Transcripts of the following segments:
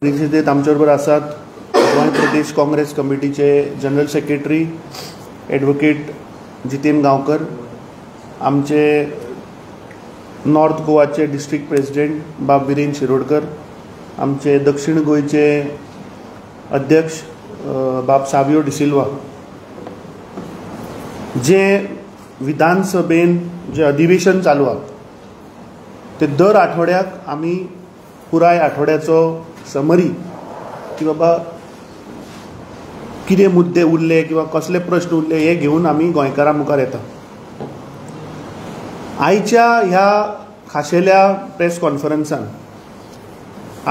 परिषदेत आमच्याबरोबर आसात गोंय प्रदेश काँग्रेस कमिटीचे general secretary advocate Jiten Gaonkar, आमचे नॉर्थ गोवाचे डिस्ट्रिक्ट प्रेसिडेंट बाब विरेन शिरोडकर, आमचे दक्षिण गोयचे अध्यक्ष बाब सावियो डिसिल्वा. जे विधानसभेन जे अधिवेशन चालू आहा ते दर आठवड्याक आमी पुराय आठवड्याचो समरी की बाबा कितें मुद्दे उरले किंवा कसले प्रश्न उरले हे घेऊन आमी गोंयकारां मुखार येता. आयच्या ह्या खाशेल्या प्रेस कॉन्फरन्सान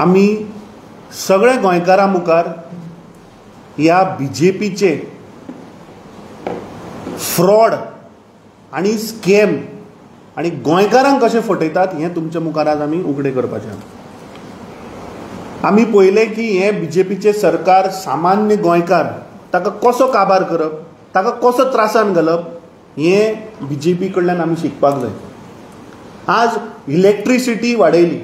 आमी सगळे गोंयकारां मुखार ह्या बीजेपीचे फ्रॉड आणि स्कॅम आणि गोंयकारांक कशें फटयतात हें तुमच्या मुखार आज आमी उगडें करपाचें. आमी पळयलें की हें बीजेपीचें सरकार सामान्य गोंयकार ताका कसो काबार करप, ताका कसो त्रासान घालप हें बीजेपी कडल्यान आमी शिकपाक जाय. आज इलेक्ट्रिसिटी वाडयली,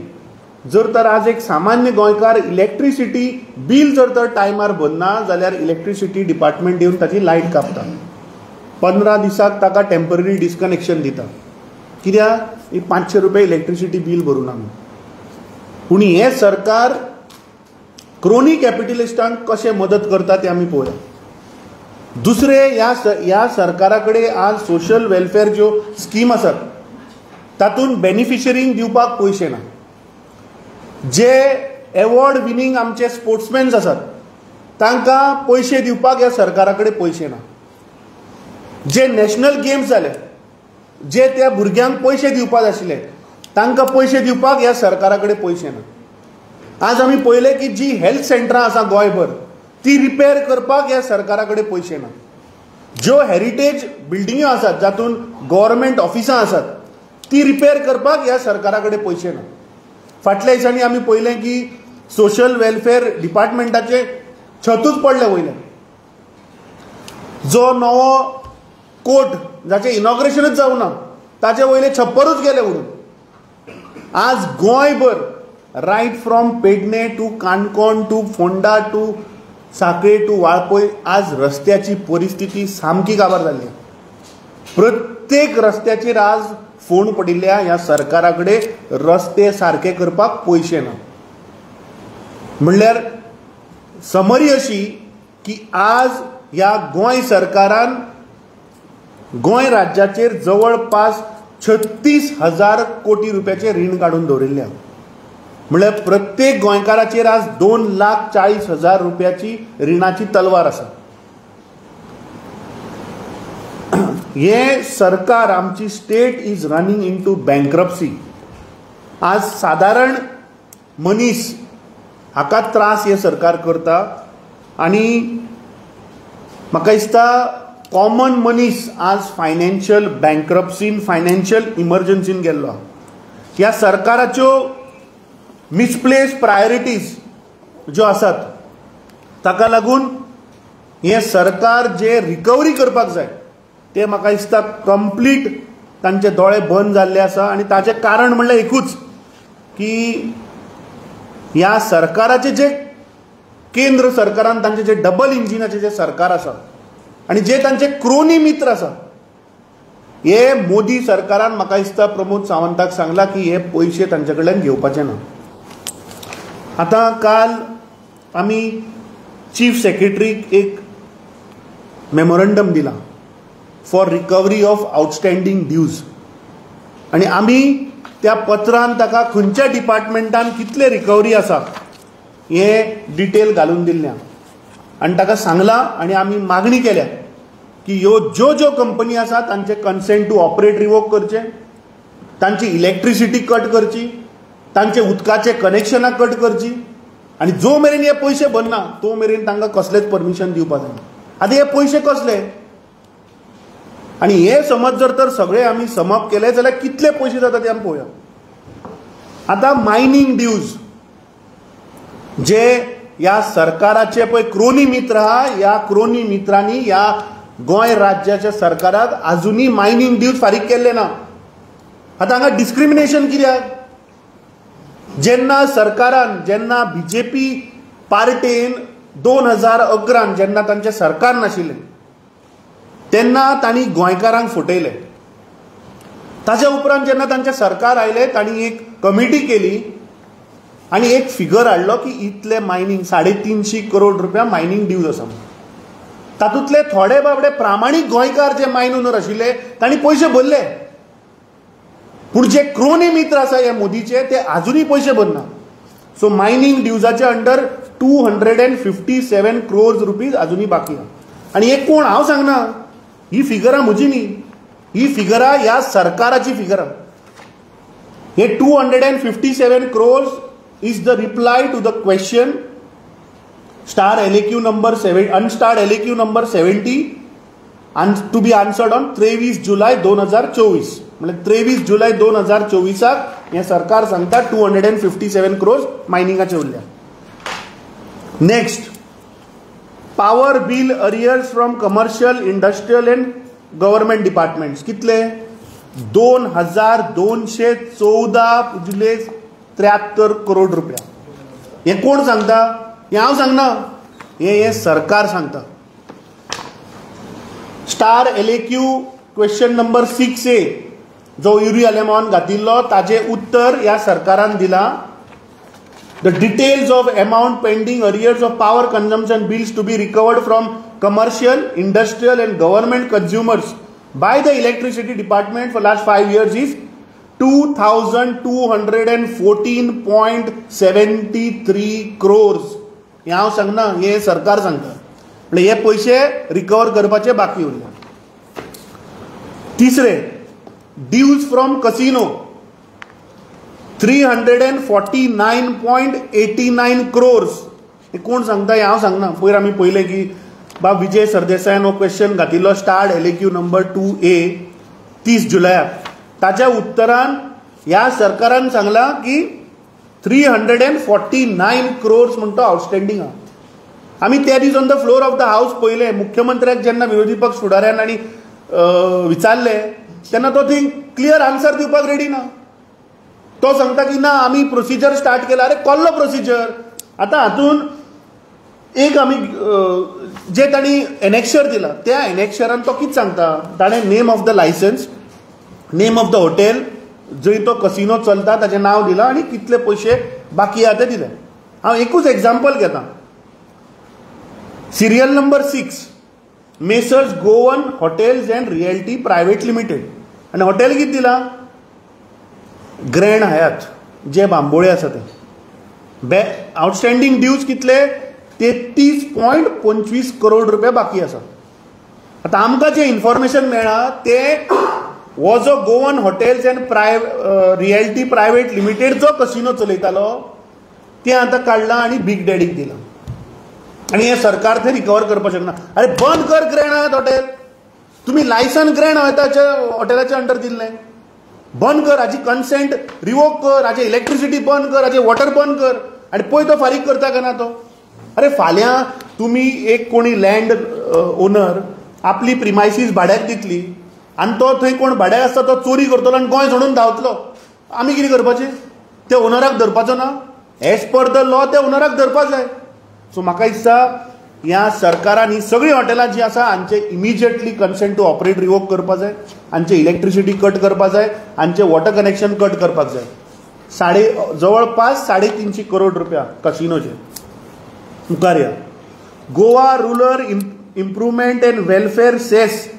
जर तर आज एक सामान्य गोंयकार इलेक्ट्रिसिटी बील जर तर टायमार भरना जाल्यार इलेक्ट्रिसिटी डिपार्टमेंट येवन ताची लायट कापता. 15 दिसाक ताका टेम्पररी डिस्कनेक्शन दिता. कित्याक 500 रुपया इलेक्ट्रिसिटी बील भरून आमी. पूण हें सरकार क्रोनी कॅपिटलिस्टांक कशें मदत करता तें आमी पळोवया. दुसरे ह्या सरकारा कडेन आज सोशल वेलफेअर ज्यो स्कीम आसात तातूंत बेनिफिशरींक दिवपाक पयशे ना. जे एवॉर्ड विनींग आमचे स्पोर्ट्समॅन्स आसात तांकां पयशे दिवपाक ह्या सरकारा कडेन पयशे ना. जे नॅशनल गेम्स जाले, जे त्या भुरग्यांक पयशे दिवपाक आशिल्ले तांकां पयशे दिवपाक ह्या सरकारा कडेन पयशे ना. आज आमी पळयलें की जी हेल्थ सेंटरां आसा गोंयभर ती रिपेर करपाक ह्या सरकारा कडेन पयशे ना. ज्यो हेरिटेज बिल्डिंग्यो आसात जातून गव्हर्मेंट ऑफिसां आसात ती रिपेर करपाक ह्या सरकारा कडेन पयशे ना. फाटल्या दिसांनी आमी पळयलें की सोशल वेलफेअर डिपार्टमेंटाचे छतूच पडलें वयलें. जो नवो कोर्ट जाचें इनॉग्रेशनूच जावना ताचे वयले छप्परूच गेले उडून. आज गोंयभर right from Pernem to Canacona to Ponda to Sanquelim to Valpoi आज रस्त्याची परिस्थिती सामकी काबार जाल्ली. प्रत्येक रस्त्याचेर आज फोंड पडिल्ल्या ह्या सरकारा कडेन रस्ते सारके करपाक पयशे ना. म्हणल्यार समरी अशी की आज ह्या गोंय सरकारान गोंय राज्याचेर जवळपास 36,000 कोटी रुपयाचे रीण काडून दवरिल्ले. म्हणल्यार प्रत्येक गोंयकाराचेर आज 2,40,000 रुपयाची रिणाची तलवार आसा. हे सरकार आमची state is running into bankruptcy. आज साधारण मनीस हाका त्रास हे सरकार करता आणि म्हाका दिसता कॉमन मनीस आज फायनान्शियल बँक्रप्सीन फायनान्शियल इमर्जन्सीन गेल्लो. ह्या सरकाराच्यो मिसप्लेस प्रायोरिटीज ज्यो आसात ताका लागून हे सरकार जे रिकवरी करपाक जाय ते म्हाका दिसता कंप्लीट तांचे दोळे बंद जाल्ले आसा. आनी ताचें कारण म्हणल्यार एकूच की ह्या सरकाराचे जे केंद्र सरकारान तांचे जे डबल इंजिनाचे जे सरकार आसा आनी जे तांचे क्रोनी मित्र आसा हे मोदी सरकारान म्हाका दिसता प्रमोद सावंताक सांगला की हे पयशे तांचे कडल्यान घेवपाचे ना. आतां काल आमी चीफ सेक्रेटरीक एक मेमोरंडम दिला फॉर रिकवरी ऑफ आउटस्टँडींग ड्यूज आनी आमी त्या पत्रान ताका खंयच्या डिपार्टमेंटान कितले रिकवरी आसा हे डिटेल घालून दिल्ल्या आनी ताका सांगला आनी आमी मागणी केल्या की ह्यो ज्यो ज्यो कंपनी आसा तांचे कन्सेंट टू ऑपरेट रिवोक करचे, तांची इलेक्ट्रिसिटी कट करची, तांचे उदकाचे कनेक्शनां कट करची आनी जो मेरेन हे पयशे भरना तो मेरेन तांकां कसलेच परमिशन दिवपाक जायना. आतां हे पयशे कसले आनी हे समज जर तर सगळे आमी समप केले जाल्यार कितले पयशे जाता ते आमी पळोवया. आतां मायनिंग ड्यूज जे ह्या सरकाराचे पळय क्रोनी मित्र आहा, ह्या क्रोनी मित्रांनी ह्या गोंय राज्याच्या सरकाराक आजुनी मायनिंग ड्यूज फारीक केल्ले ना. आतां हांगा डिस्क्रिमिनेशन कित्याक? जेन्ना सरकारान जेन्ना बीजेपी पार्टेन 2011 जेन्ना तांचें सरकार नाशिल्लें तेन्ना तांणी गोंयकारांक फटयले. ताच्या उपरांत जेन्ना तांचें सरकार आयलें तांणी एक कमिटी केली आनी एक फिगर हाडलो की इतले मायनींग 350 करोड रुपया मायनींग ड्यूज आसा. तातूंतले थोडे बाबडे प्रामाणीक गोंयकार जे मायन ओनर आशिल्ले तांणी पयशे भरले, पूण जे क्रोनी मित्र आसा हे मोदीचे ते आजुनूय पयशे भरना. सो मायनींग ड्यूजाचे अंडर 257 crores रुपीज आजुनूय बाकी आहा. आनी हे कोण, हांव सांगना, ही फिगरां म्हजी न्ही, ही फिगरां ह्या सरकाराची फिगरां. हे 257 crores is the reply to the question star LAQ number 7 unstarred LAQ number 70 and to be answered on 23 जुलै 2024. म्हणजे 23 जुलै 2024 हे सरकार सांगता 257 crores मायनिंगाचे उरल्या. Next, power bill arrears from commercial, industrial end government departments कितले? 2214.73 करोड रुपया. हे कोण सांगता? हे हांव सांगना, हे सरकार सांगता. Star LAQ question number 6A जो युरी आलेमान घातिल्लो ताजे उत्तर ह्या सरकारान दिला. The details of amount pending arrears of power consumption bills to be recovered from commercial, industrial and government consumers by the electricity department for last 5 years is 2214.73 crores. हे हांव सांगना, हे सरकार सांगता. म्हणजे हे पयशे रिकवर करपाचे बाकी उरले. तिसरे, ड्यूज फ्रॉम कसिनो 349.89 crores. हे कोण सांगता? हे हांव सांगना. पयर आमी पयलें की बाब विजय सरदेसायान हो क्वेश्चन घातिल्लो स्टार्ड LAQ नंबर 2A 30 जुलयाक. ताच्या उत्तरान ह्या सरकारान सांगला की 349 crores म्हणटा आउटस्टँडींग आहा. आमी त्या दीस on the floor of the house पयले, मुख्यमंत्र्याक जेन्ना विरोधी पक्ष फुडाऱ्यान आनी विचारले तेन्ना तो थंय क्लियर आन्सर दिवपाक रेडी ना. तो सांगता की ना आमी प्रोसिजर स्टार्ट केला. अरे कसलो प्रोसिजर? आतां हातून एक आमी जे तांणी एनेक्शर दिला त्या एनेक्शरान तो कितें सांगता, ताणें name of the licence, name of the hotel जंय तो कसिनो चलता ताचें नांव दिलां आनी कितले पयशे बाकी आहा ते दिले. हांव एकूच एग्जाम्पल घेता. Serial number 6 messrs Goan hotels and realty private limited. आनी हॉटेल कितें दिलां? ग्रँड हयात जे बांबोळे आसा ते. आउटस्टँडींग ड्यूज कितले? 33.25 करोड रुपया बाकी आसा. आतां आमकां जे इन्फॉर्मेशन मेळ्ळा ते हो जो Goan hotels and realty private limited जो कसिनो चलयतालो ते आतां काडला आनी बिग डॅडीक दिला. आनी हे सरकार थंय रिकवर करपाक शकना. अरे बंद कर ग्रँड हयात हॉटेल. तुमी लायसन ग्रँड हयाताच्या हॉटेलाच्या अंडर दिल्लें, बंद कर. हाची कन्सेंट रिवोक कर, हाचे इलेक्ट्रिसिटी बंद कर, हाचे वॉटर बंद कर आनी पळय तो फारीक करता काय ना तो. अरे फाल्यां तुमी एक कोणी लँड ओनर आपली प्रिमायसीस भाड्याक दितली आनी तो थंय कोण भाड्याक आसता तो चोरी करतलो आनी गोंय सोडून धांवतलो. आमी कितें करपाचें? ते ओनराक धरपाचो ना? एज पर द लॉ ते ओनराक धरपाक जाय. सो म्हाका दिसता ह्या सरकारान ही सगळीं हॉटेलां जी आसा हांचे immediately consent to operate revoke करपाक जाय, हांचे इलेक्ट्रिसिटी कट करपाक जाय, हांचे वॉटर कनेक्शन कट करपाक जाय. जवळपास 350 करोड रुपया कसिनोचे. मुखार या. Goa rural improvement and welfare cess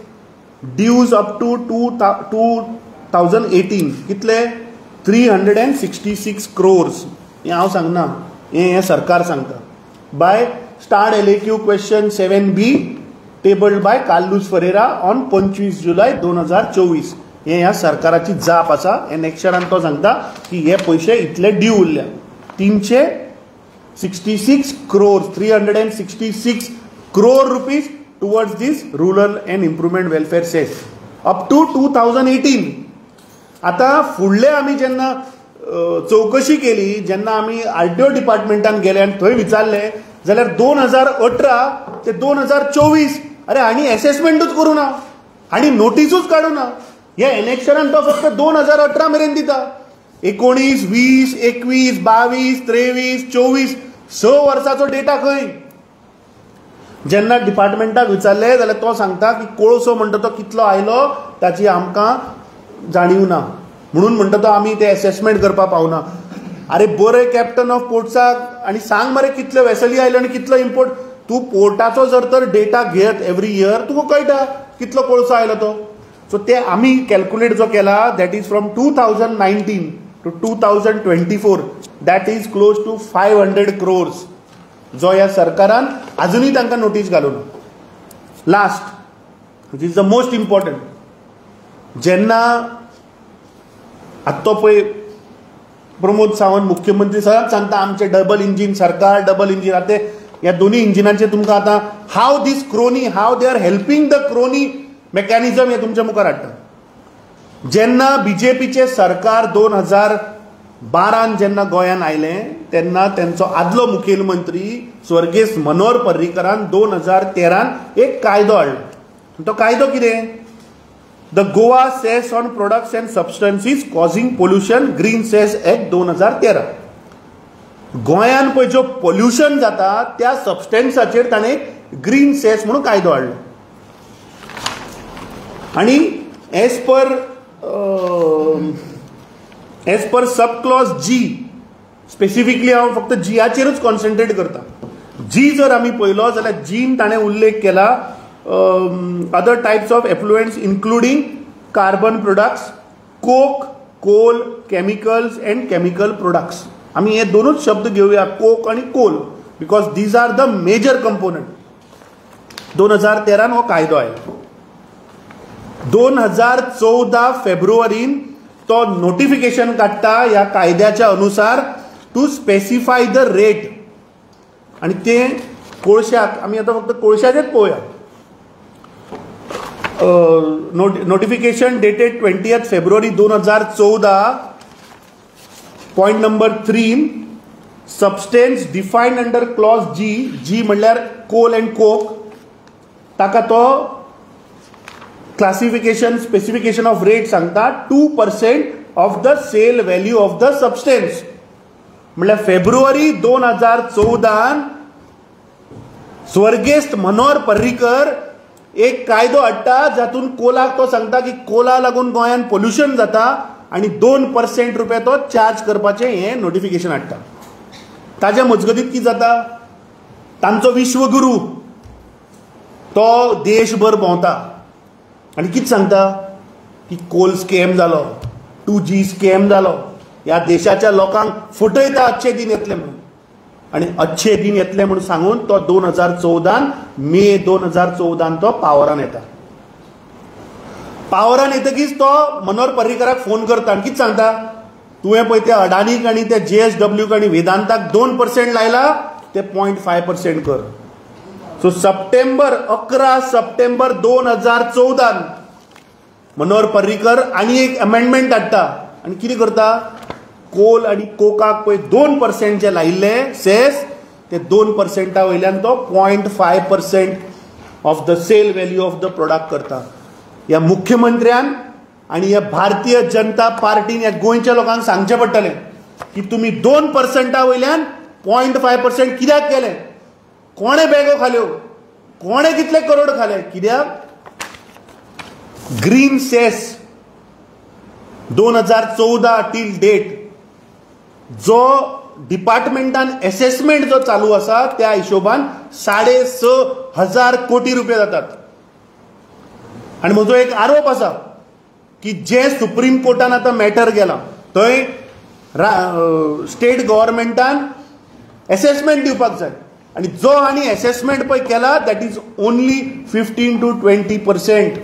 dues up to 2018 कितले? 366 crores. हे हांव सांगना, हे सरकार सांगता. By starred LAQ question 7B tabled by Carlos Ferreira on 25 July 2024. हे ह्या सरकाराची जाप आसा. हे नेक्स्टरान तो सांगता की हे पयशे इतले ड्यू उरल्या. 366 crores 366 crore rupees towards this rural and improvement welfare cess up to 2018. आता फुडले आमी जेन्ना चौकशी केली, जेन्ना आमी RTO डिपार्टमेंटान गेले आनी थंय विचारले जाल्यार 2018 ते 2024 अरे हांणी एसेसमेंटूच करूं ना, हांणी नोटीसूच काडूं ना. ह्या इलेक्शनान तो फक्त 2018 मेरेन दिता. 19, 20, 21, 22, 23, 24 6 वर्साचो डेटा खंय? जेन्ना डिपार्टमेंटाक विचारले जाल्यार तो सांगता की कोळसो म्हणटा तो कितलो आयलो ताची आमकां जाणीव ना, म्हणून म्हणटा तो आमी ते असेसमेंट करपाक पावना. अरे बरे कॅप्टन ऑफ पोर्ट्साक आनी सांग मरे कितल्यो वेसली आयल्यो आनी कितलो इम्पोर्ट. तूं पोर्टाचो जर तर डेटा घेत एवरी इयर तुका कळटा कितलो कोळसो आयलो तो. सो ते आमी कॅल्क्युलेट जो केला that is from 2019 to 2024 that is close to 500 crores जो ह्या सरकारान अजूनही तांकां नोटीस घालूना. Last which is the most important, जेन्ना आतां तो पळय प्रमोद सावंत मुख्यमंत्री सदांच सांगता आमचे डबल इंजीन सरकार, डबल इंजीन. आतां ह्या दोन्ही इंजिनांचे तुमकां आतां how this crony, how they are helping the crony mechanism हे तुमच्या मुखार हाडटा. जेन्ना बीजेपीचे सरकार 2012 जेन्ना गोंयांत आयलें तेन्ना त्यांचो आदलो मुखेलमंत्री स्वर्गेस्त मनोहर पर्रीकरान 2013 एक कायदो हाडलो. तो कायदो कितें? The Goa cess on products and substances causing pollution green cess act 2013. गोंयांत पळय जो पोल्युशन जाता त्या सबस्टन्साचेर ताणें ग्रीन सेस म्हणून कायदो हाडलो. आणि एज पर सब क्लॉज जी, स्पेसिफिकली हांव फक्त जीयाचेरूच कॉन्सन्ट्रेट करता. जी जर आमी पळयलो जाल्यार जीन ताणें उल्लेख केला other types of effluents including carbon products, coke, coal, chemicals and chemical products. आमी हे दोनूच शब्द घेवया, कोक आणि coal, because these are the major component. 2013 हो कायदो आयलो. 2014 फेब्रुवारीन तो नोटिफिकेशन काडटा ह्या कायद्याच्या अनुसार टू स्पेसिफाय द रेट. आणि ते कोळशाक आमी आतां फक्त कोळशाचेच पळोवया. Notification dated 20th February 2014, point number 3, substance defined under clause G. G म्हणल्यार कोल अँड कोक. ताका तो क्लासिफिकेशन स्पेसिफिकेशन ऑफ रेट सांगता 2% of the sale value of the substance. म्हणल्यार फेब्रुवारी 2014 स्वर्गेस्त मनोहर पर्रीकर एक कायदो हाडटा जातून कोलाक तो सांगता की कोला लागून गोंयांत पोल्युशन जाता आणि 2% रुपया तो चार्ज करपाचें हे नोटिफिकेशन हाडटा. ताज्या मजगतीत कितें जाता, तांचो विश्वगुरू तो देशभर भोंवता आनी कितें सांगता की कोल स्कॅम जालो, 2G स्कॅम जालो, ह्या देशाच्या लोकांक फटयता अच्छे दिन येतले म्हणून. आणि अच्छे दिन येतले म्हणून सांगून तो 2014 मे 2014 तो पावरान येता. पावरान येतकीच तो मनोहर पर्रीकराक फोन करता आनी कितें सांगता, तुवें पळय त्या अडानीक आनी त्या JSW आनी वेदांताक 2% लायला, ते 0.5% कर. सो 11 सप्टेंबर 2014 मनोहर पर्रीकर आनी एक अमेंडमेंट हाडटा आनी कितें करता, कोल आणि कोकाक पळय 2% जे लायिल्ले सेस ते 2% वयल्यान तो 0.5% of the sale value of the product करता. ह्या मुख्यमंत्र्यान आणि ह्या भारतीय जनता पार्टीन ह्या गोंयच्या लोकांक सांगचें पडटलें की तुमी 2% वयल्यान 0.5% कित्याक केलें, कोणे बॅगो खाल्यो, कोणे कितले करोड खाले, कित्याक ग्रीन सेस 2014 टील डेट जो डिपार्टमेंटान असेसमेंट जो चालू आसा त्या हिशोबान 6,500 कोटी रुपये जातात. आणि म्हजो एक आरोप आसा की जे सुप्रीम कोर्टान आतां मॅटर गेला थंय स्टेट गव्हर्मेंटान असेसमेंट दिवपाक जाय आणि जो आनी असेसमेंट पळय केला दॅट इज ओन्ली 15 to 20%.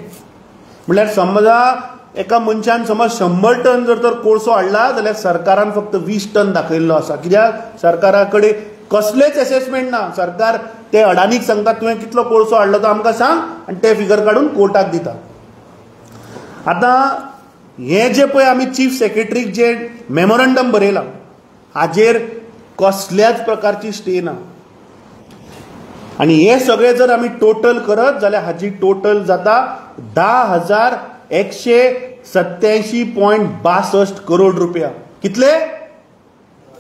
म्हणल्यार समजा एका मनशान समज 100 टन जर तर कोळसो हाडला जाल्यार सरकारान फक्त 20 टन दाखयल्लो आसा. कित्याक सरकारा कडेन कसलेच असेसमेंट ना. सरकार ते अडानीक सांगता तुवें कितलो कोळसो हाडलो तो आमकां सांग आनी ते फिगर काडून कोर्टाक दिता. आतां हे जे पळय आमी चीफ सेक्रेटरीक जे मेमोरंडम बरयला हाजेर कसल्याच प्रकारची स्टे ना. आणि हे सगळे जर आमी टोटल करत जाल्यार हाजी टोटल जाता 10,187.62 करोड रुपया. कितले?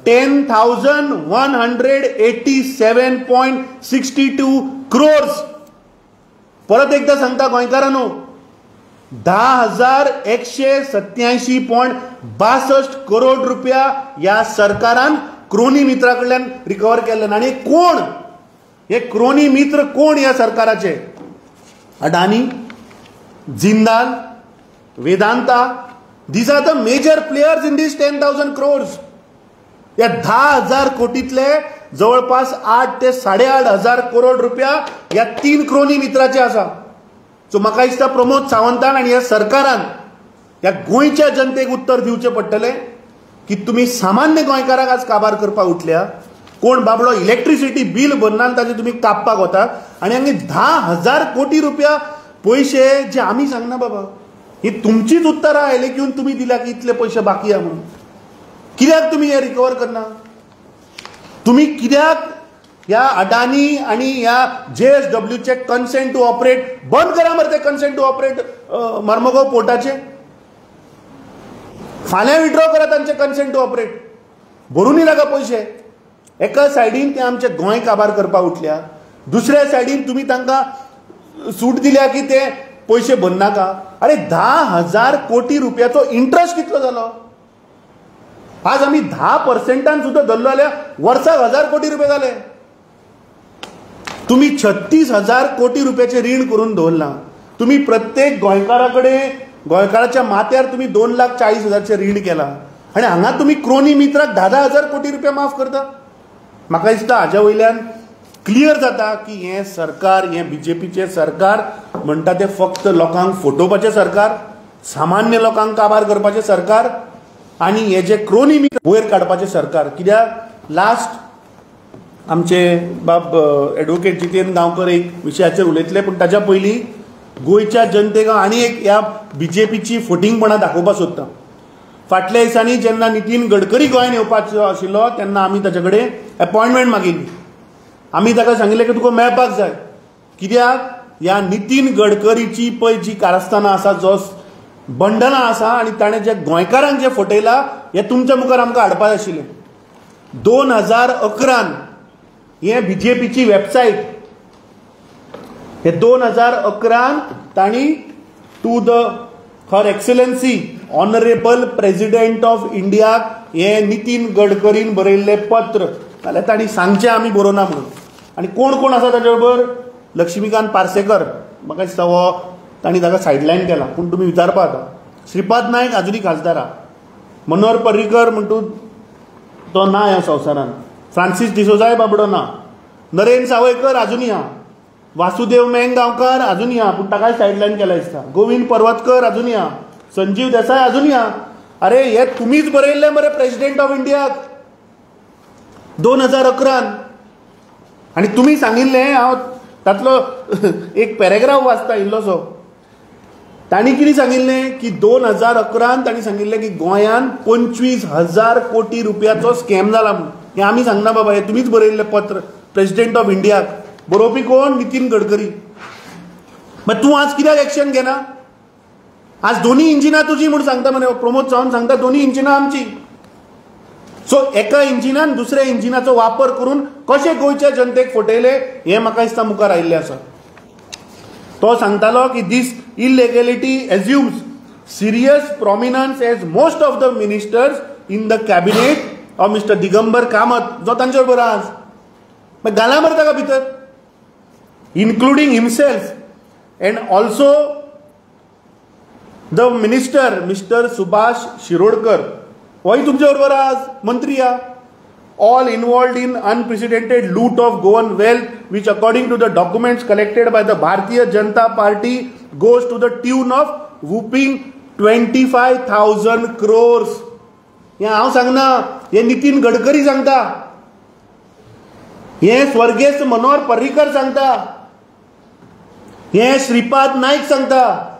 10,187.62 crores. परत एकदा सांगता गोंयकारांनो, 10,187.62 करोड रुपया या सरकारान क्रोनी मित्रा कडल्यान रिकवर केले. आणि कोण हे क्रोनी मित्र कोण या सरकाराचे? अडानी, Jindal, Vedanta. These are the major players in these 10,000 crores. या 10,000 कोटीतले जवळपास 8 ते 8,500 करोड रुपया या 3 क्रोनी मित्राचे आसा. सो म्हाका दिसता प्रमोद सावंतान आणि या सरकारान या गोंयच्या जनतेक उत्तर दिवचे पडटले की तुम्ही सामान्य गोंयकाराक आज काबार करपाक उठल्या. कोण बाबडो इलेक्ट्रिसिटी बिल भरना ताजे तुम्ही कापपाक वता आणि हांगा 10,000 कोटी रुपया पैसे जे आमी सांगना बाबा, ही तुमचीच उत्तरां आयली घेवन तुम्ही दिल्या की इतले पैसे बाकी आहा म्हणून. कित्याक तुम्ही हे रिकवर करना? तुम्ही कित्याक या अडानी आणि या JSWचे कन्सेंट टू ऑपरेट बंद करा मरे. ते कन्सेंट टू ऑपरेट मर्मगांव पोर्टाचे फाल्यां विड्रॉ करा तांचे कन्सेंट टू ऑपरेट. भरूनय नाका पयशे. एका सायडीन ते आमचे गोंय काबार करपाक उठल्या, दुसऱ्या सायडीन तुम्ही तांकां सूट दिल्या की ते पैसे भरनाका. अरे 10,000 कोटी रुपयाचो इंटरेस्ट कितलो जालो? आज आम्ही 10% सुद्धा धरलो जाल्यार वर्साक 1,000 कोटी रुपये जाले. तुम्ही 36,000 कोटी रुपयाचे रीण करून दवरला. तुम्ही प्रत्येक गोंयकाराकडे गोंयकाराच्या माथ्यार तुम्ही 2,40,000चे रीण केला आणि हांगा तुम्ही क्रोनी मित्राक 10,000 कोटी रुपया माफ करता. म्हाका दिसता हाच्या वयल्यान क्लियर जाता की हे सरकार, हे BJPचे सरकार म्हणटा ते फक्त लोकांक फटोवपाचें सरकार, सामान्य लोकांक काबार करपाचें सरकार आणि हे जे क्रोनी मित्र वयर काडपाचें सरकार. कित्याक लास्ट आमचे बाब एडवोकेट जितेंद्र गांवकर एक विशयाचेर उलयतले, पूण ताच्या पयलीं गोंयच्या जनतेक आनी एक ह्या BJPची फटिंगपणां दाखोवपाक सोदता. फाटल्या दिसांनी जेन्ना नितीन गडकरी गोंयांत येवपाचो आशिल्लो तेन्ना आमी ताचे कडेन अपॉयंटमेंट मागिल्ली. आमी ताका सांगिल्लें की तुका मेळपाक जाय. कित्याक ह्या नितीन गडकरीची पळय जी कारस्थानां आसा, जो बंडनां आसा आनी ताणें जे गोंयकारांक जे फटयलां हें तुमच्या मुखार आमकां हाडपाक जाय आशिल्लें. 2011 हे BJPची वेबसायट, हे 2011 तांणी to the her excellency honourable president of India हे नितीन गडकरीन बरयल्लें पत्र जाल्यार तांणी सांगचें आमी बरोवना म्हणून. आनी कोण कोण आसा ताचे बरोबर? लक्ष्मीकांत पार्सेकर, म्हाका दिसता हो तांणी ताका सायडलायन केला, पूण तुमी विचारपा जाता. श्रीपाद नायक आजुनी खासदार आहा. मनोहर पर्रीकर म्हणटू तो ना ह्या संवसारान. फ्रांसीस डिसोजाय बाबडो ना. नरेन सावयकर आजुनी आहा. वासुदेव मेंगांवकार आजुनी आहा, पूण ताकाय सायडलायन केला दिसता. गोविंद पर्वतकर आजुनी आहा. संजीव देसाय आजुनी आहा. अरे हे तुमीच बरयल्लें मरे प्रेसिडेंट ऑफ इंडियाक 2011 आनी तुमी सांगिल्लें. हांव तातलो एक पॅरेग्राफ वाचता इल्लोसो. तांणी कितें सांगिल्लें की 2011 तांणी सांगिल्लें की गोंयांत 25,000 कोटी रुपयाचो स्कॅम जाला म्हणून. हें आमी सांगना बाबा, हें तुमीच बरयल्लें पत्र प्रेसिडेंट ऑफ इंडियाक. बरोवपी कोण? नितीन गडकरी. मागीर तूं आज कित्याक एक्शन घेना? आज दोन्ही इंजिनां तुजी म्हणून सांगता मरे प्रमोद सावंत सांगता, दोन्ही इंजिनां आमची. सो एका इंजिनान दुसऱ्या इंजिनाचो वापर करून कशे गोंयच्या जनतेक फटयले हें म्हाका दिसता मुखार आयिल्लें आसा. तो सांगतालो की this illegality assumes serious prominence as most of the ministers in the cabinet of mister Digambar Kamat, जो तांचे बरोबर आज. मागीर घाला मरे ताका भितर, including himself and also the minister mister Subhash Shirodkar, होय तुमच्या बरोबर आज मंत्री आहा. all involved in unprecedented loot of Goan wealth, which according to the documents collected by the Bharatiya Janata Party goes to the tune of whooping 25,000 crores. हे हांव सांगना, हे नितीन गडकरी सांगता, हे स्वर्गेश मनोहर पर्रीकर सांगता, हे श्रीपाद नाईक सांगता,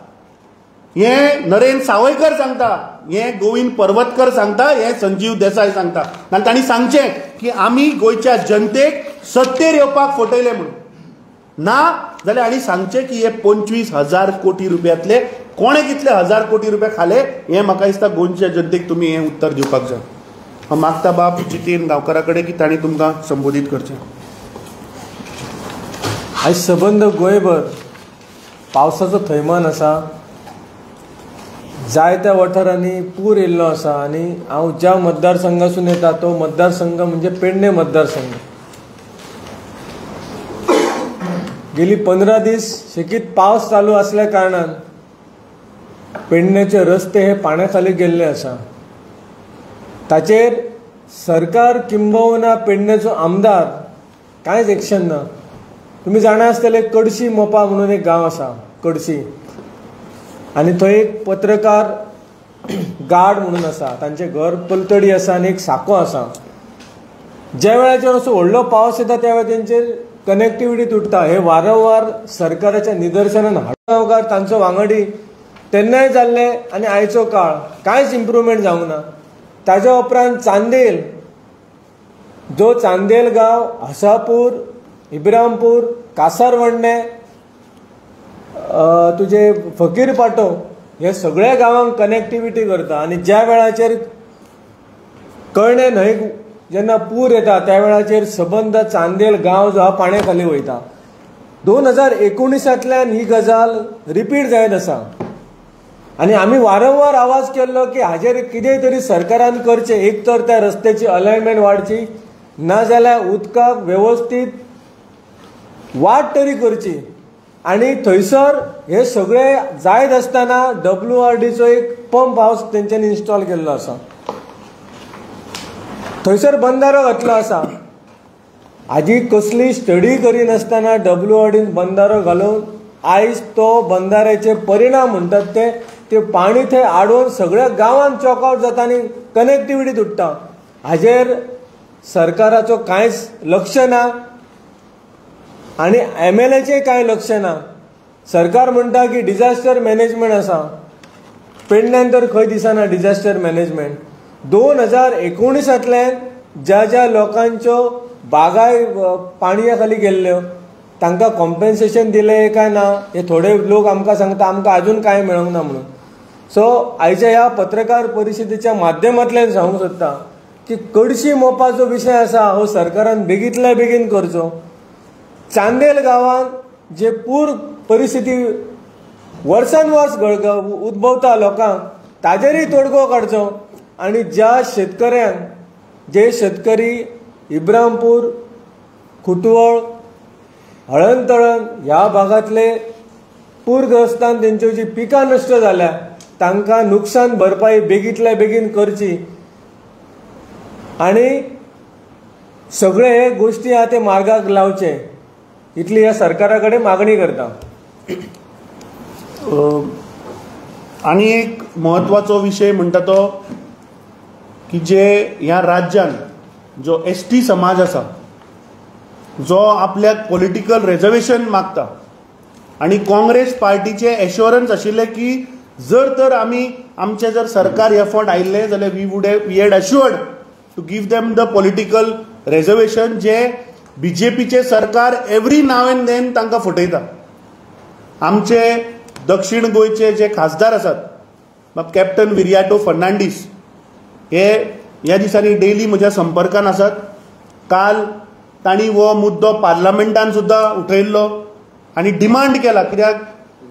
हे नरेन सावयकर सांगता, हे गोविंद पर्वतकर सांगता, हे संजीव देसाय सांगता. आनी तांणी सांगचें की आमी गोंयच्या जनतेक सत्तेर येवपाक फटयले म्हणून. ना जाल्यार आनी सांगचें की हे 25,000 कोटी रुपयांतले कोणे कितले 1,000 कोटी रुपया खाले हें म्हाका दिसता गोंयच्या जनतेक तुमी हें उत्तर दिवपाक जाय. हांव मागता बाब जितेन गांवकारा कडेन की तांणी तुमकां संबोधीत करचें. आयज सबंद गोंयभर पावसाचो थैमान आसा. जायत्या वाठारांनी पूर येयल्लो आसा आनी हांव ज्या मतदारसंघासून येता तो मतदारसंघ म्हणजे पेडणे मतदारसंघ. गेली 15 दीस सेगीत पावस चालू असल्या कारणान पेडणेचे रस्ते हे पाण्या खाली गेल्ले आसा. ताचेर सरकार किंबहुना पेडणेचो आमदार कांयच एक्शन ना. तुम्ही जाणा आसतले कडशी मोपा म्हणून एक गांव आसा कडशी, आनी थंय एक पत्रकार गार्ड म्हणून आसा. तांचें घर पलतडी आसा आनी एक साको आसा. ज्या वेळाचेर असो व्हडलो पावस येता त्या वेळार तेंचेर कनेक्टिविटी तुटता. हे वारंवार सरकाराच्या निदर्शनान हाडगांवकार तांचो वांगडी तेन्नाय जाल्ले आनी आयचो काळ कांयच इम्प्रुवमेंट जावंक ना. ताज्या उपरांत चांदेल, जो चांदेल गांव, हसापूर, इब्रामपूर, कासारवडणे, तुजे फकीरपाटो हे सगळ्या गांवांक कनेक्टिविटी करता. आनी ज्या वेळाचेर कळणे न्हंयक जेन्ना पूर येता त्या वेळाचेर सबंद चांदेल गांव जो आहा पाण्या खाली वयता. 2019तल्यान ही गजाल रिपीट जायत आसा आनी आमी वारंवार आवाज केल्लो की हाजेर कितेंय तरी सरकारान करचें. एक तर त्या रस्त्याची अलायनमेंट वाडची, नाजाल्यार उदकाक वेवस्थीत वाट तरी करची. आनी थंयसर हे सगळे जायत आसतना WRDचो एक पंप हावस तेंच्यांनी इन्स्टॉल केल्लो आसा. थंयसर बंदारो घातलो आसा. हाजी कसली स्टडी करिनासतना WRDन बंदारो घालून आयज तो बंदाऱ्याचे परिणाम म्हणटात ते पाणी थंय आडोवन सगळ्या गांवांत चॉकआउट जाता आनी कनेक्टिविटी तुटता. हाजेर सरकाराचो कांयच लक्ष ना आनी MLAचें कांय लक्ष ना. सरकार म्हणटा की डिझास्टर मॅनेजमेंट आसा. पेडण्यान तर खंय दिसना डिझास्टर मॅनेजमेंट. 2019तल्यान ज्या लोकांच्यो बागाय पाणया खाली गेल्ल्यो तांकां कॉम्पेन्सेशन दिलें काय ना हे थोडे लोक आमकां सांगता आमकां आजून कांय मेळोंक ना म्हणून. सो आयच्या ह्या पत्रकार परिशदेच्या माध्यमांतल्यान सांगूंक सोदता की कडशी मोपाचो विशय आसा हो सरकारान बेगींतल्या बेगीन करचो. चांदेल गांवांत जे पूर परिस्थिती वर्सान वर्स उद्भवता लोकांक ताजेरय तोडगो काडचो. आनी ज्या शेतकऱ्यांक जे शेतकरी इब्रामपूर, खुटवळ, हळणतळण ह्या भागातले पूरग्रस्तान तेंच्यो जी पिकां नश्ट जाल्या तांकां नुकसान भरपाई बेगींतल्या बेगीन करची आनी सगळे हे गोश्टी आहा ते मार्गाक लावचे इतली ह्या सरकारा कडेन मागणी करता. आनी एक म्हत्वाचो विशय म्हणटा तो की जे ह्या राज्यान जो ST समाज आसा जो आपल्याक पॉलिटिकल रिजर्वेशन मागता आनी काँग्रेस पार्टीचे एश्योरन्स आशिल्ले की जर तर आमी आमचे जर सरकार ह्या फावट आयिल्ले जाल्यार we had assured to give them the political reservation जे BJPचे सरकार एवरी नाव एंड देन तांकां फटयता. आमचे दक्षिण गोंयचे जे खासदार आसात कॅप्टन विरियाटो फर्नांडीस हे ह्या दिसांनी डेली म्हज्या संपर्कान आसात. काल तांणी हो मुद्दो पार्लमेंटान सुद्दां उठयल्लो आनी डिमांड केला कित्याक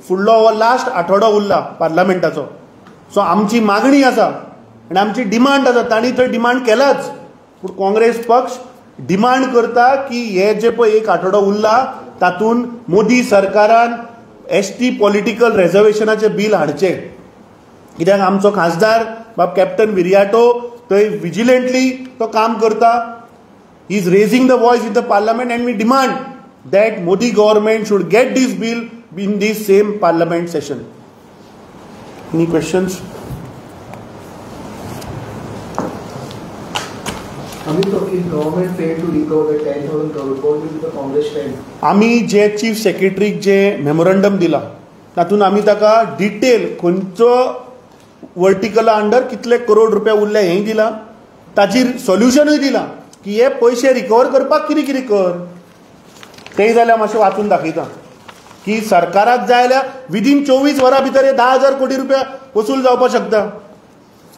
फुडलो हो लास्ट आठवडो उरला पार्लमेंटाचो. सो आमची मागणी आसा आनी आमची डिमांड आसा. तांणी थंय डिमांड केलाच पूण काँग्रेस पक्ष डिमांड करता की हे जे पळय एक आठवडो उरला तातूंत मोदी सरकारान ST पॉलिटिकल रिजर्वेशनाचें बील हाडचें. कित्याक आमचो खासदार बाब कॅप्टन विरियाटो थंय विजिलंटली तो काम करता. He is raising the voice in the parliament and we demand that Modi government should get this bill in this same parliament session. Any questions? आमी जे चीफ सेक्रेटरीक जे मेमोरंडम दिला तातूंत आमी ताका डिटेल खंयचो वर्टिकला अंडर कितले करोड रुपया उरले हेंय दिला. ताचेर सोल्युशनूय दिला की हे पयशे रिकवर करपाक कितें कितें कर. तेय जाल्यार मातशें वाचून दाखयता की सरकाराक जाय जाल्यार विदीन 24 वरां भितर हे 10,000 कोटी रुपया वसूल जावपाक शकता.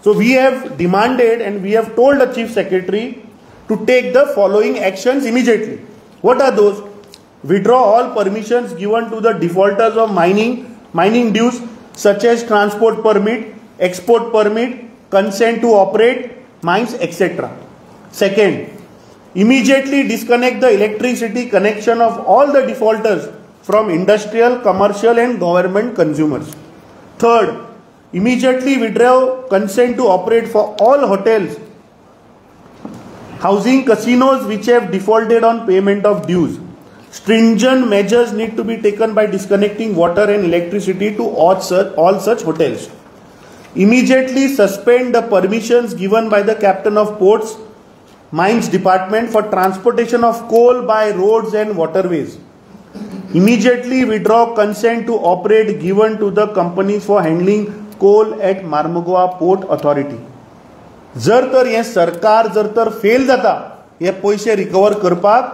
So we have demanded and we have told the Chief Secretary to take the following actions immediately. What are those? Withdraw all permissions given to the defaulters of mining dues such as transport permit, export permit, consent to operate mines, etc. Second, immediately disconnect the electricity connection of all the defaulters from industrial, commercial and government consumers. Third, immediately withdraw consent to operate for all hotels, housing casinos which have defaulted on payment of dues. Stringent measures need to be taken by disconnecting water and electricity to all such hotels. Immediately suspend the permissions given by the captain of ports, mines department for transportation of coal by roads and waterways. Immediately withdraw consent to operate given to the companies for handling coal at Marmugua Port Authority. जर तर हे सरकार जर तर fail जाता हे पैसे recover करपाक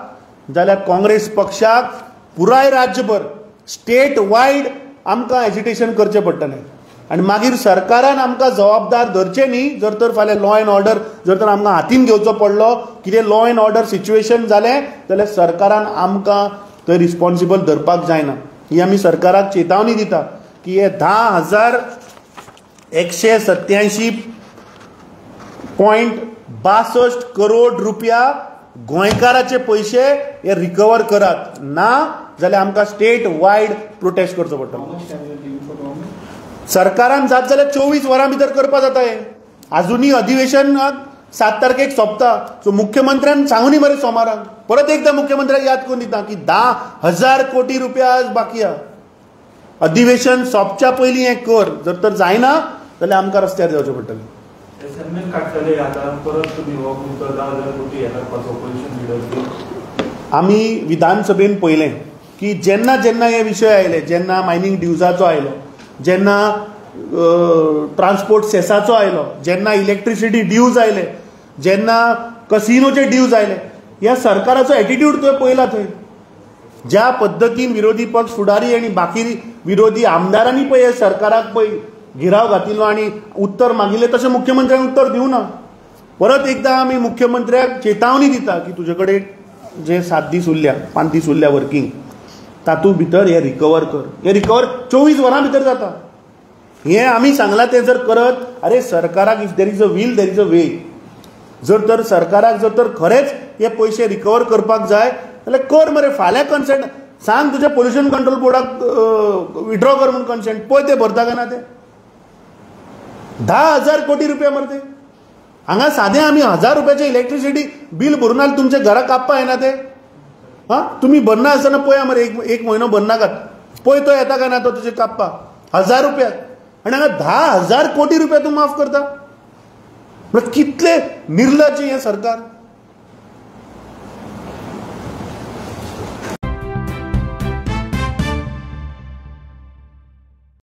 जाल्यार काँग्रेस पक्षाक पुराय राज्यभर स्टेट वायड आमकां एजिटेशन करचें पडटलें आनी मागीर सरकारान आमकां जबाबदार धरचें न्ही जर तर फाल्यां लॉ एंड ऑर्डर जर तर आमकां हातीन घेवचो पडलो कितें लॉ एंड ऑर्डर सिच्युएशन जालें जाल्यार सरकारान आमकां थंय रिस्पॉन्सिबल धरपाक जायना ही आमी सरकाराक चेतावणी दिता की हे 10,187.62 करोड रुपया गोंयकाराचे पैसे हे रिकवर करात ना जाल्यार आमकां स्टेट वायड प्रोटेस्ट करचो पडटलो. सरकारान जात जाल्यार 24 वरां भितर करपा जाता हे आजुनी अधिवेशनाक 7 तारखेक सोंपता सो मुख्यमंत्र्यान सांगूनी मरे सोमाराक परत एकदा मुख्यमंत्र्याक याद करून दिता की 10,000 कोटी रुपया आज बाकी आहा अधिवेशन सोंपच्या पयलीं हें कर जर तर जायना जाल्यार आमकां रस्त्यार देंवचें पडटलें. आमी विधानसभेन पळयलें की जेन्ना जेन्ना हे विशय आयले जेन्ना मायनींग ड्युजाचो आयलो जेन्ना ट्रान्सपोर्ट सेसाचो आयलो जेन्ना इलेक्ट्रिसिटी ड्यूज आयले जेन्ना कसिनोचे ड्यूज आयले ह्या सरकाराचो एटिट्यूड तुवें पळयला थंय ज्या पद्दतीन विरोधी पक्ष फुडारी आनी बाकी विरोधी आमदारांनी पळय हे सरकाराक पळय गिराव घातिल्लो आनी उत्तर मागिल्लें तशें मुख्यमंत्र्यान उत्तर दिवना. परत एकदां आमी मुख्यमंत्र्याक चेतावणी दिता की तुजे कडेन जे 7 दीस उरल्या 5 दीस उरल्या वर्किंग तातूंत भितर हे रिकवर कर हे रिकवर 24 वरां भितर जाता हे आमी सांगलां तें जर करत अरे सरकाराक if there is a will there is a way जर तर सरकाराक जर तर खरेंच हे पयशे रिकवर करपाक जाय जाल्यार कर मरे फाल्यां कन्सेंट सांग तुज्या पोल्युशन कंट्रोल बोर्डाक विड्रॉ कर म्हणून कन्सेंट पळय ते भरता काय ना ते 10,000 कोटी रुपया मरे ते हांगा सादें आमी 1,000 रुपयाचें इलेक्ट्रिसिटी बील भरून आल्या तुमच्या घरा कापपा येना ते हां तुमी भरना आसतना पळया मरे एक म्हयनो भरनाकात पळय तो येता काय ना तो तुजे कापपा 1,000 रुपया आनी हांगा 10,000 कोटी रुपया तूं माफ करता कितले निर्लज्ज हें सरकार.